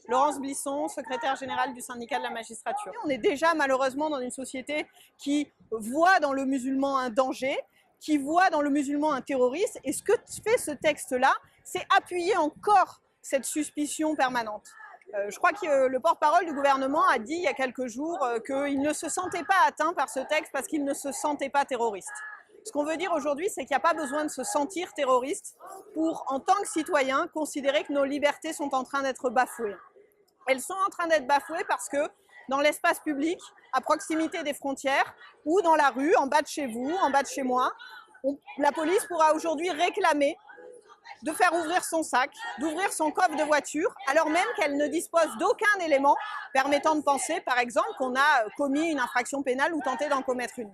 Laurence Blisson, secrétaire générale du syndicat de la magistrature. On est déjà malheureusement dans une société qui voit dans le musulman un danger, qui voit dans le musulman un terroriste, et ce que fait ce texte-là, c'est appuyer encore cette suspicion permanente. Je crois que le porte-parole du gouvernement a dit il y a quelques jours qu'il ne se sentait pas atteint par ce texte parce qu'il ne se sentait pas terroriste. Ce qu'on veut dire aujourd'hui, c'est qu'il n'y a pas besoin de se sentir terroriste pour, en tant que citoyen, considérer que nos libertés sont en train d'être bafouées. Elles sont en train d'être bafouées parce que dans l'espace public, à proximité des frontières, ou dans la rue, en bas de chez vous, en bas de chez moi, la police pourra aujourd'hui réclamer de faire ouvrir son sac, d'ouvrir son coffre de voiture, alors même qu'elle ne dispose d'aucun élément permettant de penser, par exemple, qu'on a commis une infraction pénale ou tenté d'en commettre une.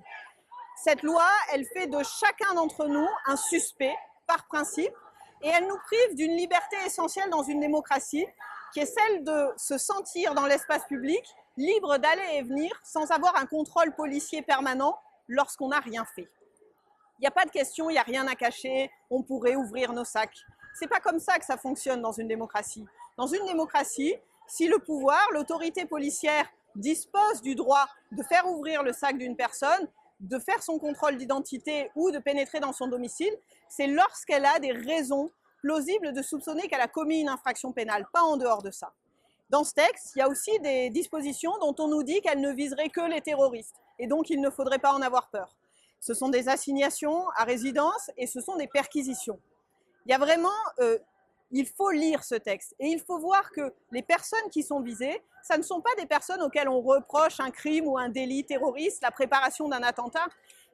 Cette loi, elle fait de chacun d'entre nous un suspect, par principe, et elle nous prive d'une liberté essentielle dans une démocratie, qui est celle de se sentir dans l'espace public, libre d'aller et venir, sans avoir un contrôle policier permanent lorsqu'on n'a rien fait. Il n'y a pas de question, il n'y a rien à cacher, on pourrait ouvrir nos sacs. C'est pas comme ça que ça fonctionne dans une démocratie. Dans une démocratie, si le pouvoir, l'autorité policière dispose du droit de faire ouvrir le sac d'une personne, de faire son contrôle d'identité ou de pénétrer dans son domicile, c'est lorsqu'elle a des raisons plausibles de soupçonner qu'elle a commis une infraction pénale, pas en dehors de ça. Dans ce texte, il y a aussi des dispositions dont on nous dit qu'elles ne viseraient que les terroristes, et donc il ne faudrait pas en avoir peur. Ce sont des assignations à résidence et ce sont des perquisitions. Il y a vraiment, il faut lire ce texte et il faut voir que les personnes qui sont visées, ça ne sont pas des personnes auxquelles on reproche un crime ou un délit terroriste, la préparation d'un attentat.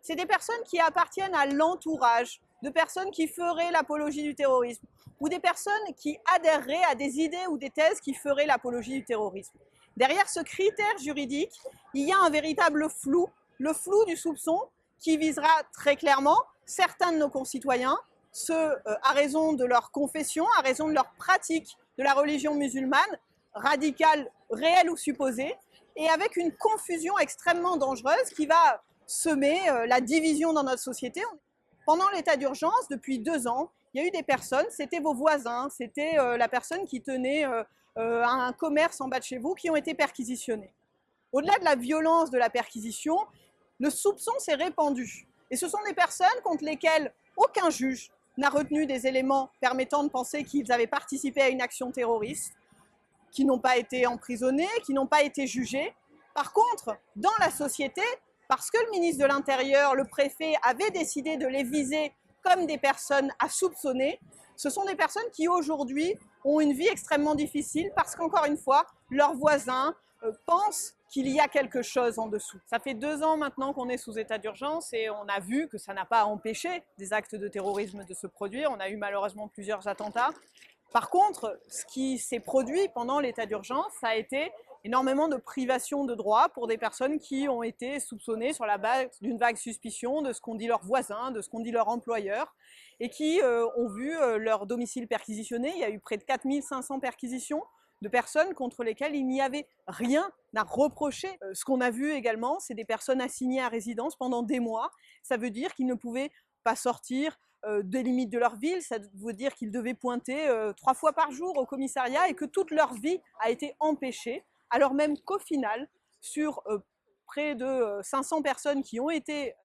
C'est des personnes qui appartiennent à l'entourage de personnes qui feraient l'apologie du terrorisme ou des personnes qui adhéreraient à des idées ou des thèses qui feraient l'apologie du terrorisme. Derrière ce critère juridique, il y a un véritable flou, le flou du soupçon, qui visera très clairement certains de nos concitoyens, ceux à raison de leur confession, à raison de leur pratique de la religion musulmane, radicale, réelle ou supposée, et avec une confusion extrêmement dangereuse qui va semer la division dans notre société. Pendant l'état d'urgence, depuis 2 ans, il y a eu des personnes, c'était vos voisins, c'était la personne qui tenait un commerce en bas de chez vous, qui ont été perquisitionnés. Au-delà de la violence de la perquisition, le soupçon s'est répandu. Et ce sont des personnes contre lesquelles aucun juge n'a retenu des éléments permettant de penser qu'ils avaient participé à une action terroriste, qui n'ont pas été emprisonnés, qui n'ont pas été jugés. Par contre, dans la société, parce que le ministre de l'Intérieur, le préfet, avait décidé de les viser comme des personnes à soupçonner, ce sont des personnes qui aujourd'hui ont une vie extrêmement difficile parce qu'encore une fois, leurs voisins pensent qu'il y a quelque chose en dessous. Ça fait 2 ans maintenant qu'on est sous état d'urgence et on a vu que ça n'a pas empêché des actes de terrorisme de se produire. On a eu malheureusement plusieurs attentats. Par contre, ce qui s'est produit pendant l'état d'urgence, ça a été énormément de privations de droits pour des personnes qui ont été soupçonnées sur la base d'une vague suspicion de ce qu'ont dit leurs voisins, de ce qu'ont dit leurs employeurs, et qui ont vu leur domicile perquisitionné. Il y a eu près de 4500 perquisitions de personnes contre lesquelles il n'y avait rien à reprocher. Ce qu'on a vu également, c'est des personnes assignées à résidence pendant des mois. Ça veut dire qu'ils ne pouvaient pas sortir des limites de leur ville, ça veut dire qu'ils devaient pointer 3 fois par jour au commissariat et que toute leur vie a été empêchée, alors même qu'au final, sur près de 500 personnes qui ont été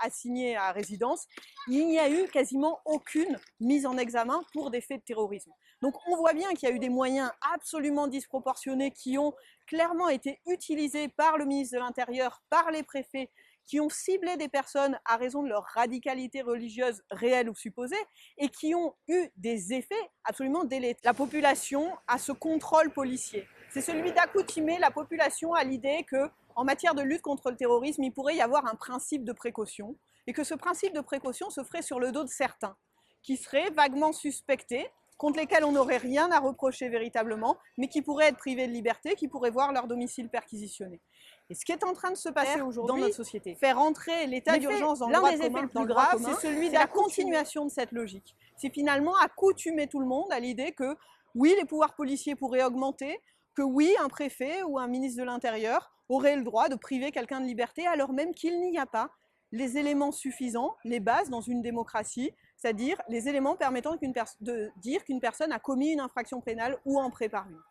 assignées à résidence, il n'y a eu quasiment aucune mise en examen pour des faits de terrorisme. Donc on voit bien qu'il y a eu des moyens absolument disproportionnés qui ont clairement été utilisés par le ministre de l'Intérieur, par les préfets, qui ont ciblé des personnes à raison de leur radicalité religieuse réelle ou supposée et qui ont eu des effets absolument délétères. La population a ce contrôle policier. C'est celui d'accoutumer la population à l'idée qu'en matière de lutte contre le terrorisme, il pourrait y avoir un principe de précaution et que ce principe de précaution se ferait sur le dos de certains qui seraient vaguement suspectés, contre lesquels on n'aurait rien à reprocher véritablement, mais qui pourraient être privés de liberté, qui pourraient voir leur domicile perquisitionné. Et ce qui est en train de se passer aujourd'hui dans notre société, faire entrer l'état d'urgence dans le droit commun, le plus grave, c'est celui de la continuation de cette logique. C'est finalement accoutumer tout le monde à l'idée que oui, les pouvoirs policiers pourraient augmenter, que oui, un préfet ou un ministre de l'Intérieur aurait le droit de priver quelqu'un de liberté alors même qu'il n'y a pas les éléments suffisants, les bases dans une démocratie, c'est-à-dire les éléments permettant de dire qu'une personne a commis une infraction pénale ou en prépare une.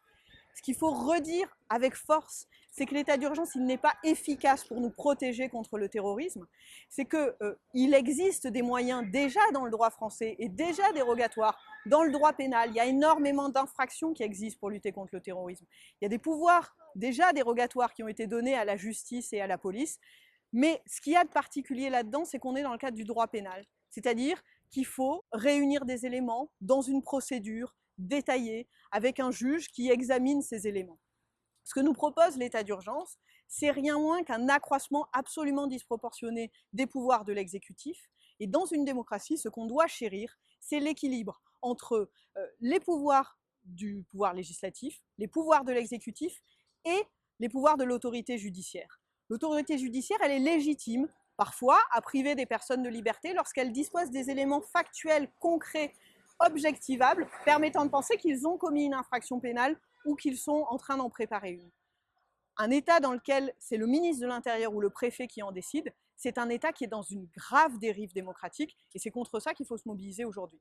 Ce qu'il faut redire avec force, c'est que l'état d'urgence, il n'est pas efficace pour nous protéger contre le terrorisme. C'est qu'il existe des moyens déjà dans le droit français et déjà dérogatoires dans le droit pénal. Il y a énormément d'infractions qui existent pour lutter contre le terrorisme. Il y a des pouvoirs déjà dérogatoires qui ont été donnés à la justice et à la police. Mais ce qu'il y a de particulier là-dedans, c'est qu'on est dans le cadre du droit pénal. C'est-à-dire qu'il faut réunir des éléments dans une procédure détaillée avec un juge qui examine ces éléments. Ce que nous propose l'état d'urgence, c'est rien moins qu'un accroissement absolument disproportionné des pouvoirs de l'exécutif. Et dans une démocratie, ce qu'on doit chérir, c'est l'équilibre entre les pouvoirs du pouvoir législatif, les pouvoirs de l'exécutif et les pouvoirs de l'autorité judiciaire. L'autorité judiciaire, elle est légitime, parfois, à priver des personnes de liberté lorsqu'elle dispose des éléments factuels, concrets, objectivables, permettant de penser qu'ils ont commis une infraction pénale ou qu'ils sont en train d'en préparer une. Un État dans lequel c'est le ministre de l'Intérieur ou le préfet qui en décide, c'est un État qui est dans une grave dérive démocratique et c'est contre ça qu'il faut se mobiliser aujourd'hui.